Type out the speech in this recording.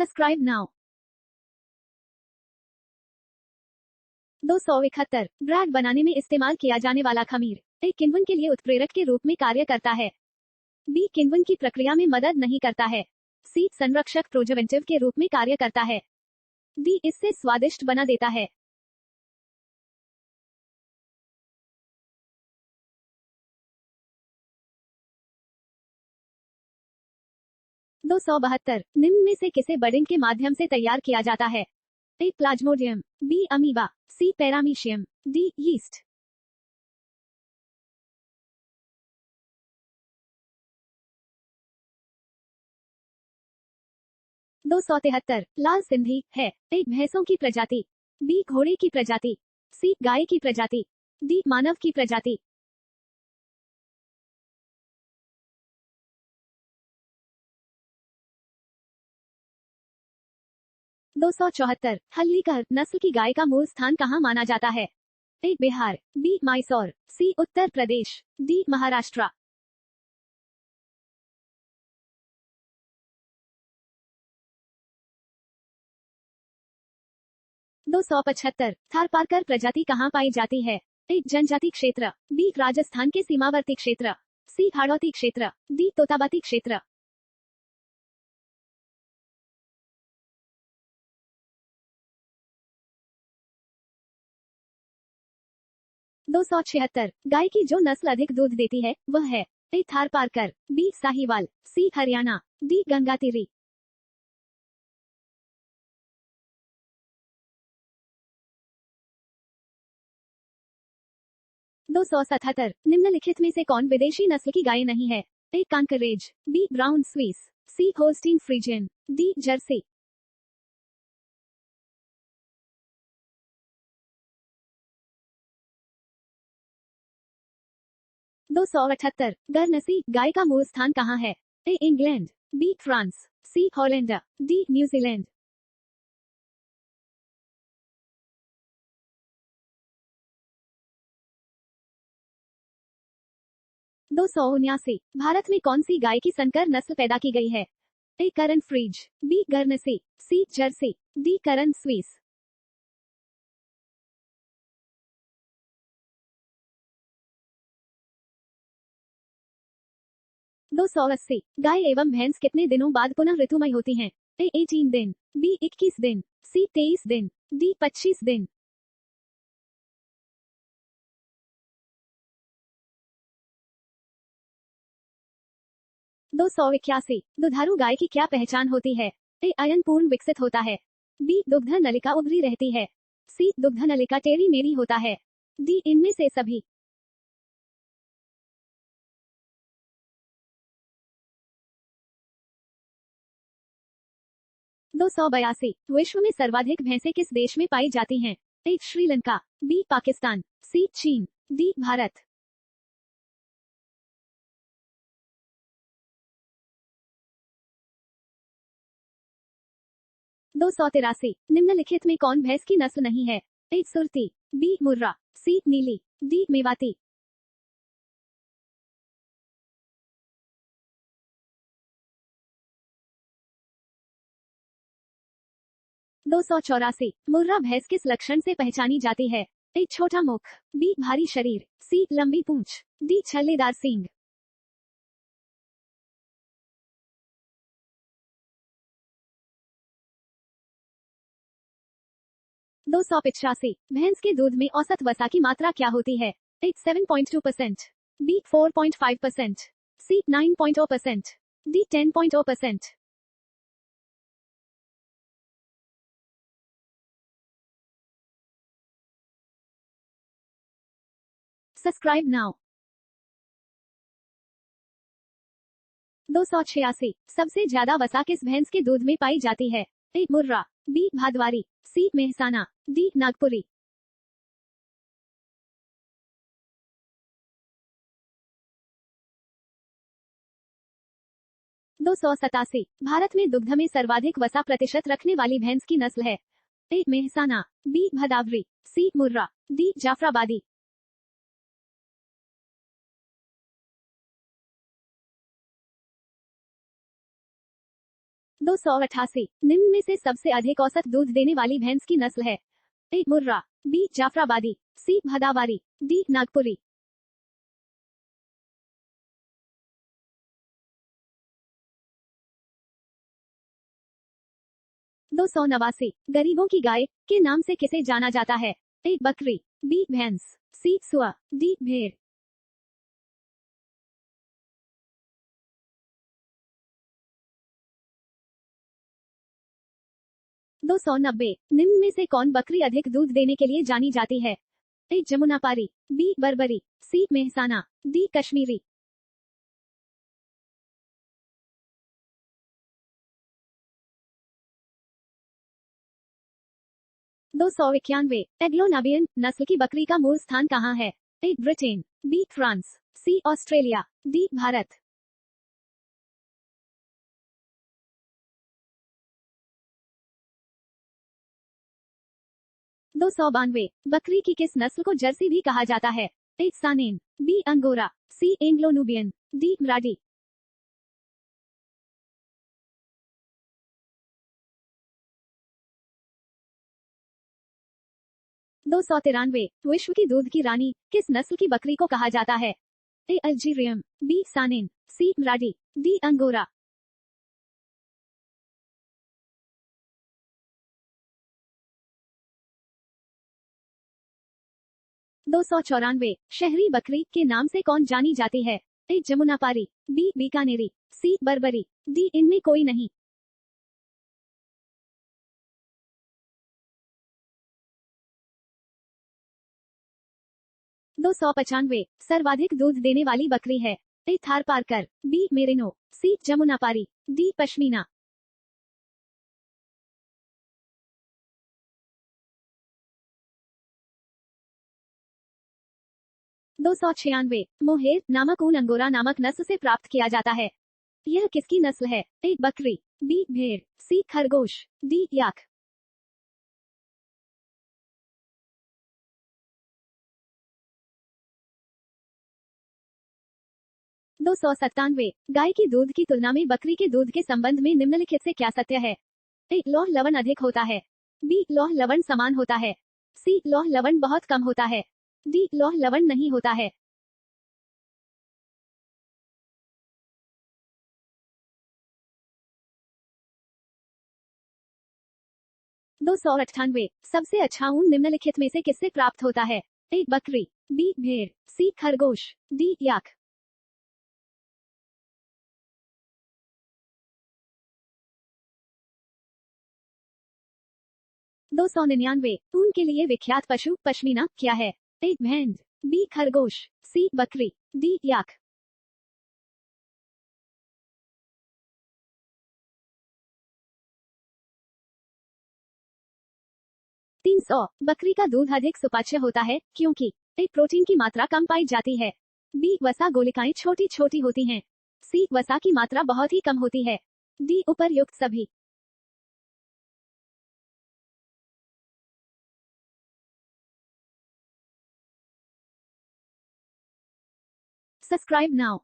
Subscribe now. 271 bread बनाने में इस्तेमाल किया जाने वाला खमीर ए किण्वन के लिए उत्प्रेरक के रूप में कार्य करता है। बी किण्वन की प्रक्रिया में मदद नहीं करता है। सी संरक्षक प्रोजेवेंटिव के रूप में कार्य करता है। डी इससे स्वादिष्ट बना देता है। 272 निम्न में से किसे बडिंग के माध्यम से तैयार किया जाता है? ए प्लाज्मोडियम, बी अमीबा, सी पैरामीशियम, डी यीस्ट। 273 लाल सिंधी है ए भैंसों की प्रजाति, बी घोड़े की प्रजाति, सी गाय की प्रजाति, डी मानव की प्रजाति। 274 हल्लीकर नस्ल की गाय का मूल स्थान कहाँ माना जाता है? ए बिहार, बी मैसूर, सी उत्तर प्रदेश, डी महाराष्ट्र। 275 थारपारकर प्रजाति कहाँ पाई जाती है? ए जनजाति क्षेत्र, बी राजस्थान के सीमावर्ती क्षेत्र, सी हाड़ौती क्षेत्र, डी तोताबाती क्षेत्र। 276 गाय की जो नस्ल अधिक दूध देती है वह है? ए थारपारकर, बी साहीवाल, सी हरियाणा, डी गंगातीरी। 277 निम्नलिखित में से कौन विदेशी नस्ल की गाय नहीं है? A Kankrej, B brown Swiss, C Holstein Friesian, D Jersey. 278 Guernsey गाय का मूल स्थान कहाँ है? A England, B France, C Holland, D New Zealand. 279 Bharat में कौन सी गाय की संकर नस्ल पैदा की गई है? ए करन फ्रीज, बी गरनसी, सी जर्सी, डी करन स्विस। 280 गाय एवं भैंस कितने दिनों बाद पुनः ऋतुमय होती हैं? ए 18 दिन, बी 21 दिन, सी 23 दिन, डी 25 दिन। 281 दुधारू गाय की क्या पहचान होती है? ए अयन पूर्ण विकसित होता है, बी दुग्ध नलिका उभरी रहती है, सी दुग्ध नलिका टेढ़ी मेढ़ी होता है, डी इनमें से सभी। 282 विश्व में सर्वाधिक भैंसें किस देश में पाई जाती हैं? ए श्रीलंका, बी पाकिस्तान, सी चीन, डी भारत। 283 निम्नलिखित में कौन भैंस की नस्ल नहीं है? ए सुरती, बी मुर्रा, सी नीली, डी मेवाती। 284 मुर्रा भैंस किस लक्षण से पहचानी जाती है? ए छोटा मुख, बी भारी शरीर, सी लंबी पूंछ, डी छल्लेदार सींग। 285 भैंस के दूध में औसत वसा की मात्रा क्या होती है? ए 7.2%, बी 4.5%, सी 9.0%, डी 10.0%। Subscribe now. 286 सबसे ज्यादा वसा किस भैंस के दूध में पाई जाती है? ए मुर्रा, बी भादवारी, सी मेहसाना, डी नागपुरी। 287 भारत में दुग्ध में सर्वाधिक वसा प्रतिशत रखने वाली भैंस की नस्ल है? ए मेहसाना, बी भदावरी, सी मुर्रा, डी जाफराबादी। 288 निम्न में से सबसे अधिक औसत दूध देने वाली भैंस की नस्ल है? ए मुर्रा, बी जाफराबादी, सी भदावारी, डी नागपुरी। 289 गरीबों की गाय के नाम से किसे जाना जाता है? ए बकरी, बी भैंस, सी सुआ, डी भेड़। 290 निम्न में से कौन बकरी अधिक दूध देने के लिए जानी जाती है? ए जमुनापारी, बी बर्बरी, सी मेहसाना, डी कश्मीरी। 291 एग्लोनाबियन नस्ल की बकरी का मूल स्थान कहाँ है? ए ब्रिटेन, बी फ्रांस, सी ऑस्ट्रेलिया, डी भारत। 292 बकरी की किस नस्ल को जर्सी भी कहा जाता है? ए सानेन, बी अंगोरा, सी एंग्लो नुबियन, डी मराठी। 293 विश्व की दूध की रानी किस नस्ल की बकरी को कहा जाता है? ए अल्जीरियम, बी सानेन, सी मराठी, डी अंगोरा। 294 शहरी बकरी के नाम से कौन जानी जाती है? ए जमुनापारी, बी बीकानेरी, सी बर्बरी, डी इनमें कोई नहीं। 295 सर्वाधिक दूध देने वाली बकरी है? ए थारपारकर, बी मेरिनो, सी जमुनापारी, डी पश्मीना। 296 मोहेर नामक ऊन अंगोरा नामक नस्ल से प्राप्त किया जाता है। यह किसकी नस्ल है? ए बकरी, बी भेड़, सी खरगोश, डी याक। 297 गाय की दूध की तुलना में बकरी के दूध के संबंध में निम्नलिखित से क्या सत्य है? ए लौह लवण अधिक होता है, बी लौह लवण समान होता है, सी लौह लवण बहुत कम होता है, डी लौह लवण नहीं होता है। 298 सबसे अच्छा ऊन निम्नलिखित में से किससे प्राप्त होता है? ए बकरी, बी भेड़, सी खरगोश, डी याक। 299 ऊन के लिए विख्यात पशु पश्मीना क्या है? ए भेड़, बी खरगोश, सी बकरी, डी याक। 300 बकरी का दूध अधिक सुपाच्य होता है क्योंकि ए प्रोटीन की मात्रा कम पाई जाती है, बी वसा गोलिकाएं छोटी छोटी होती हैं, सी वसा की मात्रा बहुत ही कम होती है, डी उपर्युक्त सभी। Subscribe now.